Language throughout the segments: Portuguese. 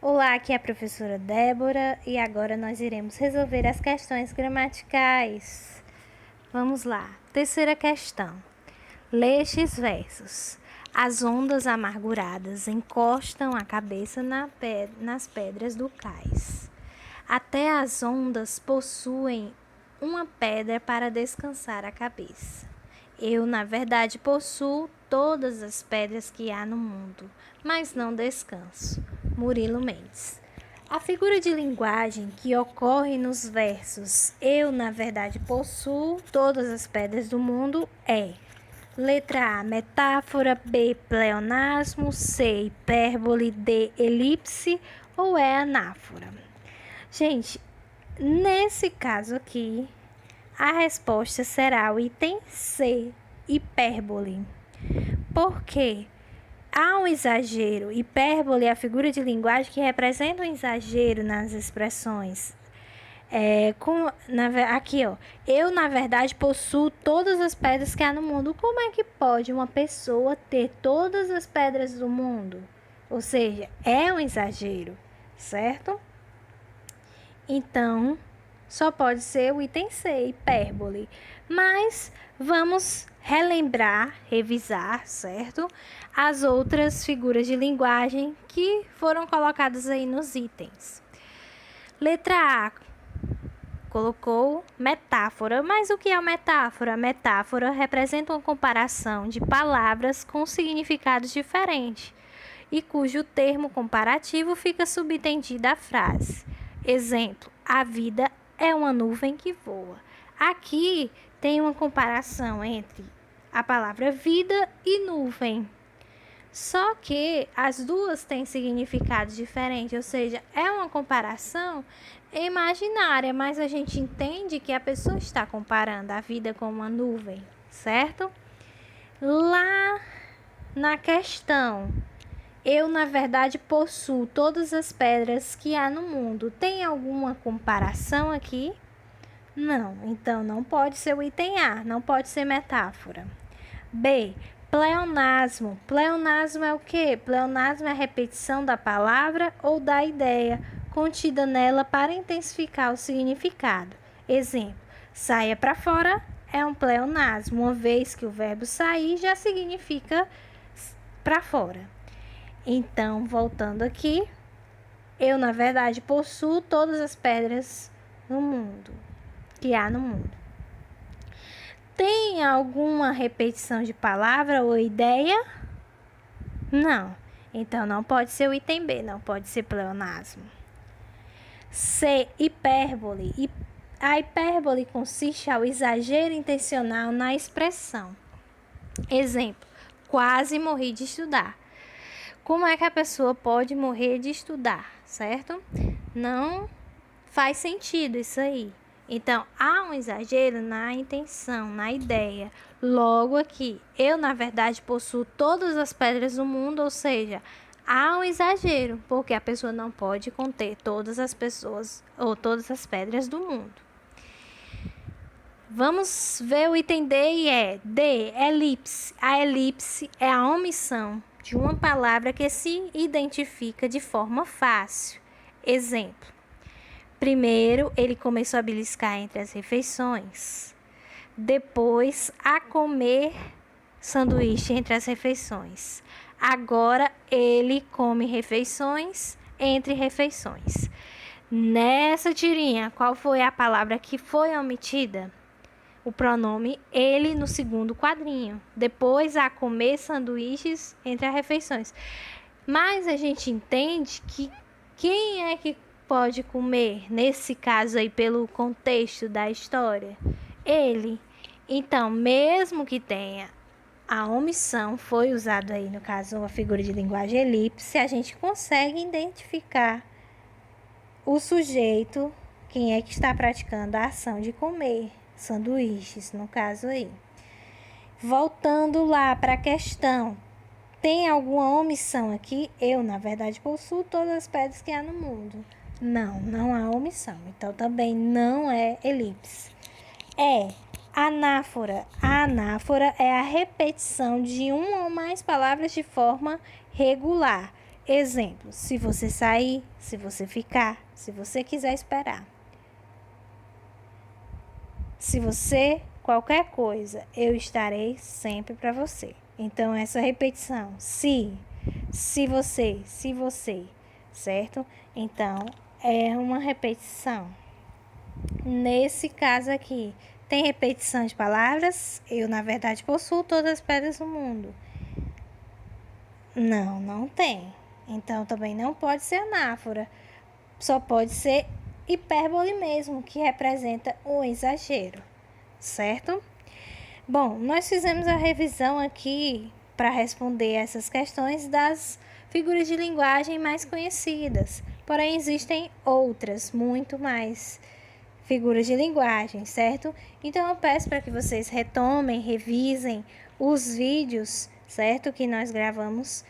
Olá, aqui é a professora Débora e agora nós iremos resolver as questões gramaticais. Vamos lá. Terceira questão. Lê estes versos. As ondas amarguradas encostam a cabeça nas pedras do cais. Até as ondas possuem uma pedra para descansar a cabeça. Eu, na verdade, possuo todas as pedras que há no mundo, mas não descanso. Murilo Mendes. A figura de linguagem que ocorre nos versos eu, na verdade, possuo todas as pedras do mundo é: letra A, metáfora, B, pleonasmo, C, hipérbole, D, elipse ou é anáfora? Gente, nesse caso aqui, a resposta será o item C, hipérbole. Por quê? Há um exagero. Hipérbole é a figura de linguagem que representa um exagero nas expressões. Aqui, ó. Eu, na verdade, possuo todas as pedras que há no mundo. Como é que pode uma pessoa ter todas as pedras do mundo? Ou seja, é um exagero, certo? Então, só pode ser o item C, hipérbole. Mas vamos relembrar, revisar, certo? As outras figuras de linguagem que foram colocadas aí nos itens. Letra A colocou metáfora. Mas o que é metáfora? Metáfora representa uma comparação de palavras com significados diferentes e cujo termo comparativo fica subentendido à frase. Exemplo: a vida é uma nuvem que voa. Aqui tem uma comparação entre a palavra vida e nuvem. Só que as duas têm significados diferentes, ou seja, é uma comparação imaginária, mas a gente entende que a pessoa está comparando a vida com uma nuvem, certo? Lá na questão, eu, na verdade, possuo todas as pedras que há no mundo. Tem alguma comparação aqui? Não, então não pode ser o item A, não pode ser metáfora. B, pleonasmo. Pleonasmo é o quê? Pleonasmo é a repetição da palavra ou da ideia contida nela para intensificar o significado. Exemplo: saia para fora é um pleonasmo, uma vez que o verbo sair já significa para fora. Então, voltando aqui, eu, na verdade, possuo todas as pedras no mundo, que há no mundo. Tem alguma repetição de palavra ou ideia? Não. Então, não pode ser o item B, não pode ser pleonasmo. C, hipérbole. A hipérbole consiste ao exagero intencional na expressão. Exemplo: quase morri de estudar. Como é que a pessoa pode morrer de estudar, certo? Não faz sentido isso aí. Então, há um exagero na intenção, na ideia. Logo aqui, eu, na verdade, possuo todas as pedras do mundo, ou seja, há um exagero, porque a pessoa não pode conter todas as pessoas ou todas as pedras do mundo. Vamos ver o item D e é D, elipse. A elipse é a omissão de uma palavra que se identifica de forma fácil. Exemplo: primeiro, ele começou a beliscar entre as refeições. Depois, a comer sanduíche entre as refeições. Agora, ele come refeições entre refeições. Nessa tirinha, qual foi a palavra que foi omitida? O pronome ele no segundo quadrinho. Depois, a comer sanduíches entre as refeições. Mas a gente entende que quem é que pode comer, nesse caso aí, pelo contexto da história? Ele. Então, mesmo que tenha a omissão, foi usado aí, no caso, a figura de linguagem elipse, a gente consegue identificar o sujeito, quem é que está praticando a ação de comer sanduíches, no caso aí. Voltando lá para a questão, tem alguma omissão aqui? Eu, na verdade, possuo todas as pedras que há no mundo. Não, não há omissão. Então, também não é elipse. É anáfora. A anáfora é a repetição de uma ou mais palavras de forma regular. Exemplo, se você sair, se você ficar, se você quiser esperar. Se você, qualquer coisa, eu estarei sempre para você. Então, essa repetição, se você, certo? Então, é uma repetição. Nesse caso aqui, tem repetição de palavras? Eu, na verdade, possuo todas as pedras do mundo. Não, não tem. Então, também não pode ser anáfora. Só pode ser hipérbole mesmo, que representa um exagero, certo? Bom, nós fizemos a revisão aqui para responder essas questões das figuras de linguagem mais conhecidas. Porém, existem outras, muito mais figuras de linguagem, certo? Então, eu peço para que vocês retomem, revisem os vídeos, certo? Que nós gravamos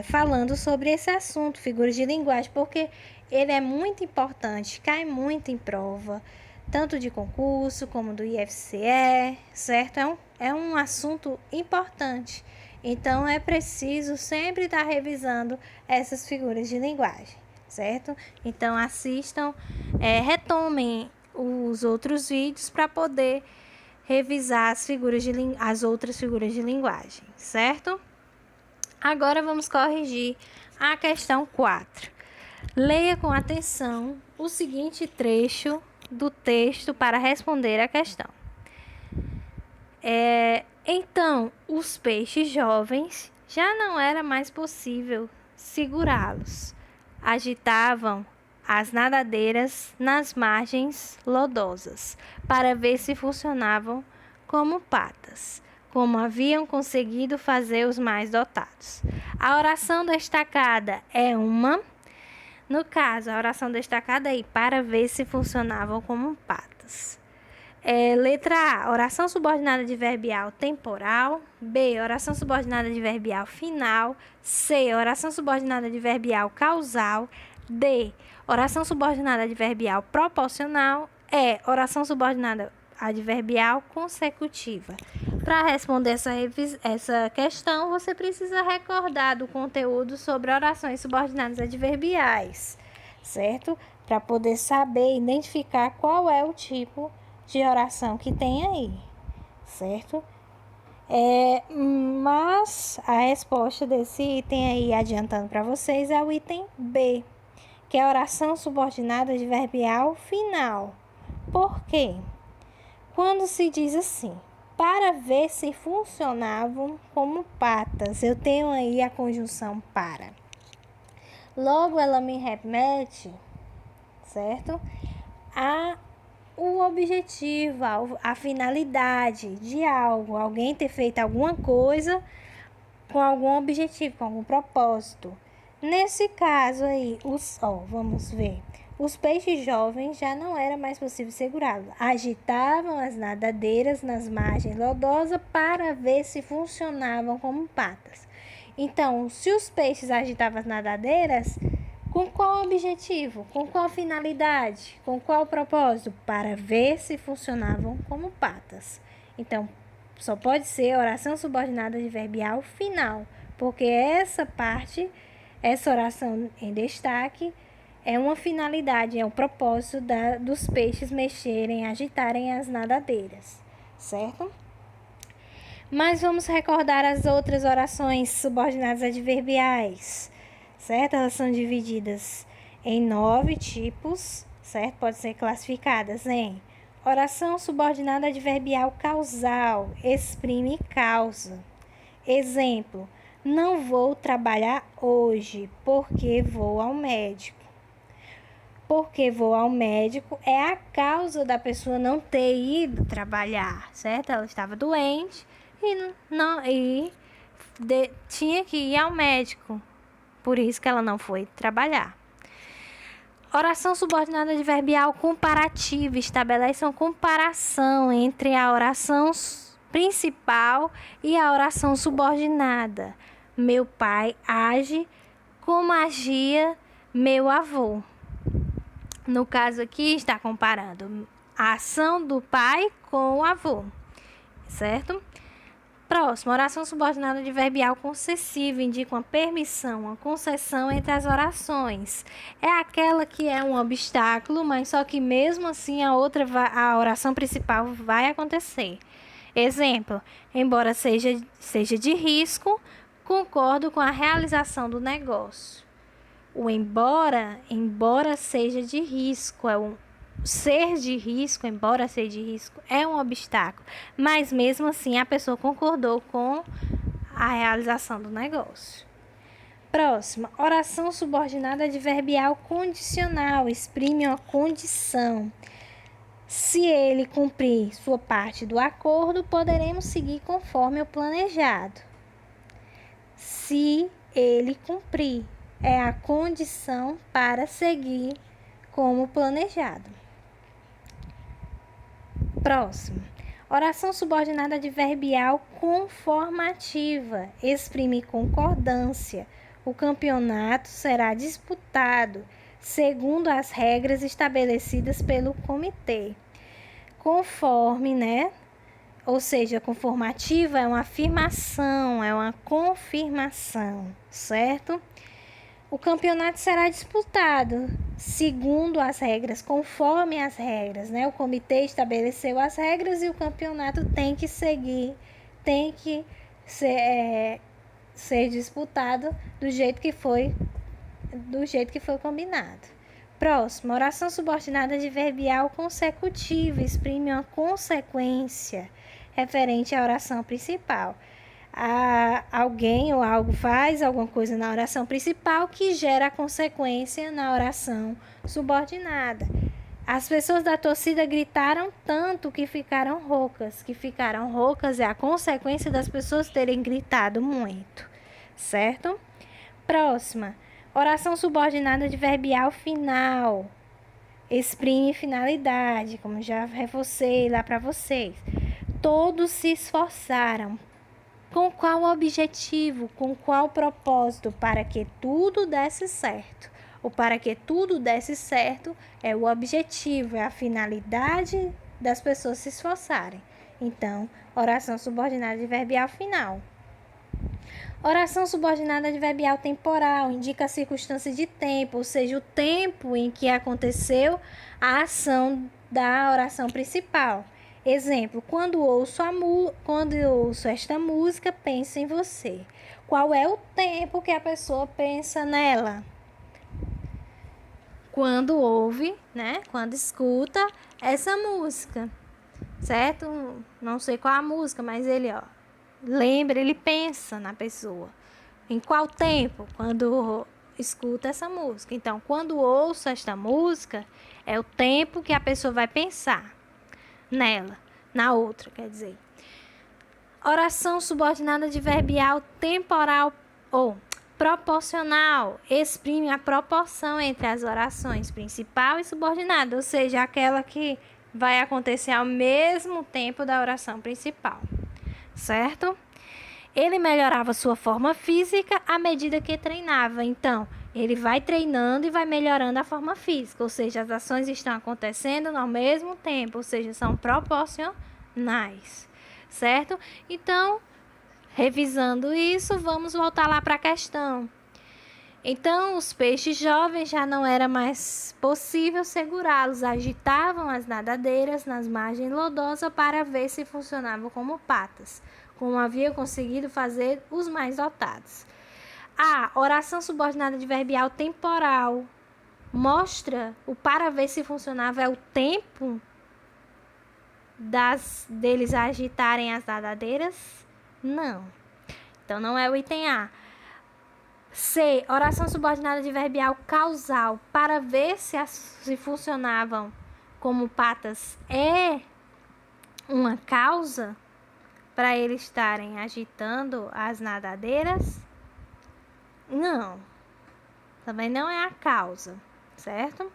falando sobre esse assunto, figuras de linguagem, porque ele é muito importante, cai muito em prova, tanto de concurso como do IFCE, certo? É um assunto importante. Então, é preciso sempre estar revisando essas figuras de linguagem, certo? Então, assistam, retomem os outros vídeos para poder revisar as outras figuras de linguagem, certo? Agora vamos corrigir a questão 4. Leia com atenção o seguinte trecho do texto para responder a questão. Então, os peixes jovens já não era mais possível segurá-los. Agitavam as nadadeiras nas margens lodosas para ver se funcionavam como patas, como haviam conseguido fazer os mais dotados. A oração destacada é uma... No caso, a oração destacada aí, para ver se funcionavam como patas. Letra A, oração subordinada adverbial temporal. B, oração subordinada adverbial final. C, oração subordinada adverbial causal. D, oração subordinada adverbial proporcional. E, oração subordinada adverbial consecutiva. Para responder essa questão, você precisa recordar do conteúdo sobre orações subordinadas adverbiais, certo? Para poder saber identificar qual é o tipo de oração que tem aí, certo? Mas a resposta desse item aí, adiantando para vocês, é o item B, que é a oração subordinada adverbial final. Por quê? Quando se diz assim, para ver se funcionavam como patas, eu tenho aí a conjunção para. Logo, ela me remete, certo? O objetivo, a finalidade de algo, alguém ter feito alguma coisa com algum objetivo, com algum propósito. Nesse caso aí, vamos ver. Os peixes jovens já não era mais possível segurá-los. Agitavam as nadadeiras nas margens lodosas para ver se funcionavam como patas. Então, se os peixes agitavam as nadadeiras, com qual objetivo? Com qual finalidade? Com qual propósito? Para ver se funcionavam como patas. Então, só pode ser oração subordinada adverbial final, porque essa oração em destaque é uma finalidade, é um propósito dos peixes mexerem, agitarem as nadadeiras, certo? Mas vamos recordar as outras orações subordinadas adverbiais, certo? Elas são divididas em 9 tipos, certo? Podem ser classificadas em oração subordinada adverbial causal, exprime causa. Exemplo, não vou trabalhar hoje porque vou ao médico. Porque vou ao médico é a causa da pessoa não ter ido trabalhar, certo? Ela estava doente e tinha que ir ao médico. Por isso que ela não foi trabalhar. Oração subordinada adverbial comparativa estabelece uma comparação entre a oração principal e a oração subordinada. Meu pai age como agia meu avô. No caso aqui, está comparando a ação do pai com o avô, certo? Próximo, oração subordinada adverbial concessiva indica uma permissão, uma concessão entre as orações. É aquela que é um obstáculo, mas só que mesmo assim a oração principal vai acontecer. Exemplo, embora seja de risco, concordo com a realização do negócio. O embora seja de risco, ser de risco, embora seja de risco, é um obstáculo, mas mesmo assim a pessoa concordou com a realização do negócio. Próxima, oração subordinada adverbial condicional, exprime uma condição. Se ele cumprir sua parte do acordo, poderemos seguir conforme o planejado. Se ele cumprir, é a condição para seguir como planejado. Próximo. Oração subordinada adverbial conformativa, exprime concordância. O campeonato será disputado segundo as regras estabelecidas pelo comitê. Conforme, né? Ou seja, conformativa é uma afirmação, é uma confirmação, certo? O campeonato será disputado segundo as regras, conforme as regras, né? O comitê estabeleceu as regras e o campeonato tem que seguir, tem que ser disputado do jeito que foi combinado. Próximo, oração subordinada adverbial consecutiva, exprime uma consequência referente à oração principal. Alguém ou algo faz alguma coisa na oração principal que gera a consequência na oração subordinada. As pessoas da torcida gritaram tanto que ficaram roucas. Que ficaram roucas é a consequência das pessoas terem gritado muito, certo? Próxima, oração subordinada adverbial final, exprime finalidade, como já reforcei lá para vocês. Todos se esforçaram. Com qual objetivo, com qual propósito? Para que tudo desse certo. O para que tudo desse certo é o objetivo, é a finalidade das pessoas se esforçarem. Então, oração subordinada adverbial final. Oração subordinada adverbial temporal indica a circunstância de tempo, ou seja, o tempo em que aconteceu a ação da oração principal. Exemplo, quando eu ouço esta música, penso em você. Qual é o tempo que a pessoa pensa nela? Quando ouve, né? Quando escuta essa música, certo? Não sei qual a música, mas ele, lembra, ele pensa na pessoa. Em qual tempo? Quando escuta essa música. Então, quando ouço esta música, é o tempo que a pessoa vai pensar nela, na outra, quer dizer. Oração subordinada adverbial temporal ou proporcional, exprime a proporção entre as orações principal e subordinada, ou seja, aquela que vai acontecer ao mesmo tempo da oração principal, certo? Ele melhorava sua forma física à medida que treinava, então ele vai treinando e vai melhorando a forma física, ou seja, as ações estão acontecendo ao mesmo tempo, ou seja, são proporcionais, certo? Então, revisando isso, vamos voltar lá para a questão. Então, os peixes jovens já não era mais possível segurá-los, agitavam as nadadeiras nas margens lodosas para ver se funcionavam como patas, como havia conseguido fazer os mais dotados. A oração subordinada adverbial temporal mostra o para ver se funcionava é o tempo deles agitarem as nadadeiras? Não. Então, não é o item A. C. Oração subordinada adverbial causal para ver se funcionavam como patas é uma causa para eles estarem agitando as nadadeiras? Não, também não é a causa, certo?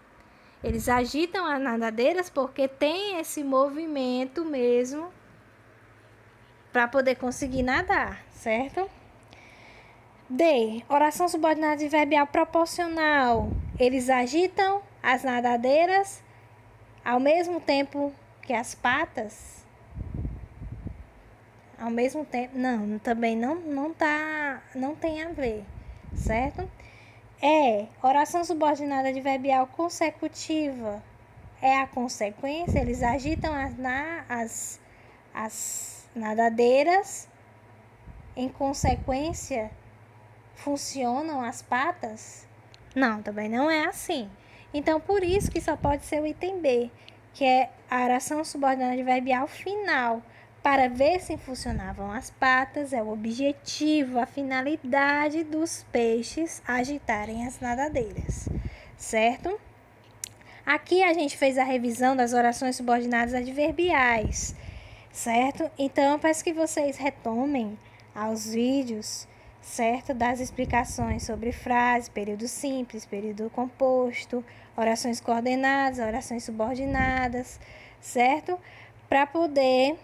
Eles agitam as nadadeiras porque tem esse movimento mesmo para poder conseguir nadar, certo? D. Oração subordinada adverbial proporcional. Eles agitam as nadadeiras ao mesmo tempo que as patas? ao mesmo tempo, não, também não tem a ver, certo? Oração subordinada adverbial consecutiva é a consequência, eles agitam as nadadeiras, em consequência, funcionam as patas? Não, também não é assim. Então, por isso que só pode ser o item B, que é a oração subordinada adverbial final. Para ver se funcionavam as patas, é o objetivo, a finalidade dos peixes agitarem as nadadeiras, certo? Aqui a gente fez a revisão das orações subordinadas adverbiais, certo? Então, eu peço que vocês retomem aos vídeos, certo? Das explicações sobre frase, período simples, período composto, orações coordenadas, orações subordinadas, certo? Para poder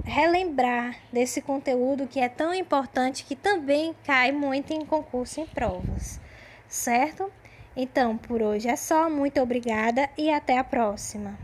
relembrar desse conteúdo que é tão importante, que também cai muito em concurso e em provas, certo? Então, por hoje é só. Muito obrigada e até a próxima.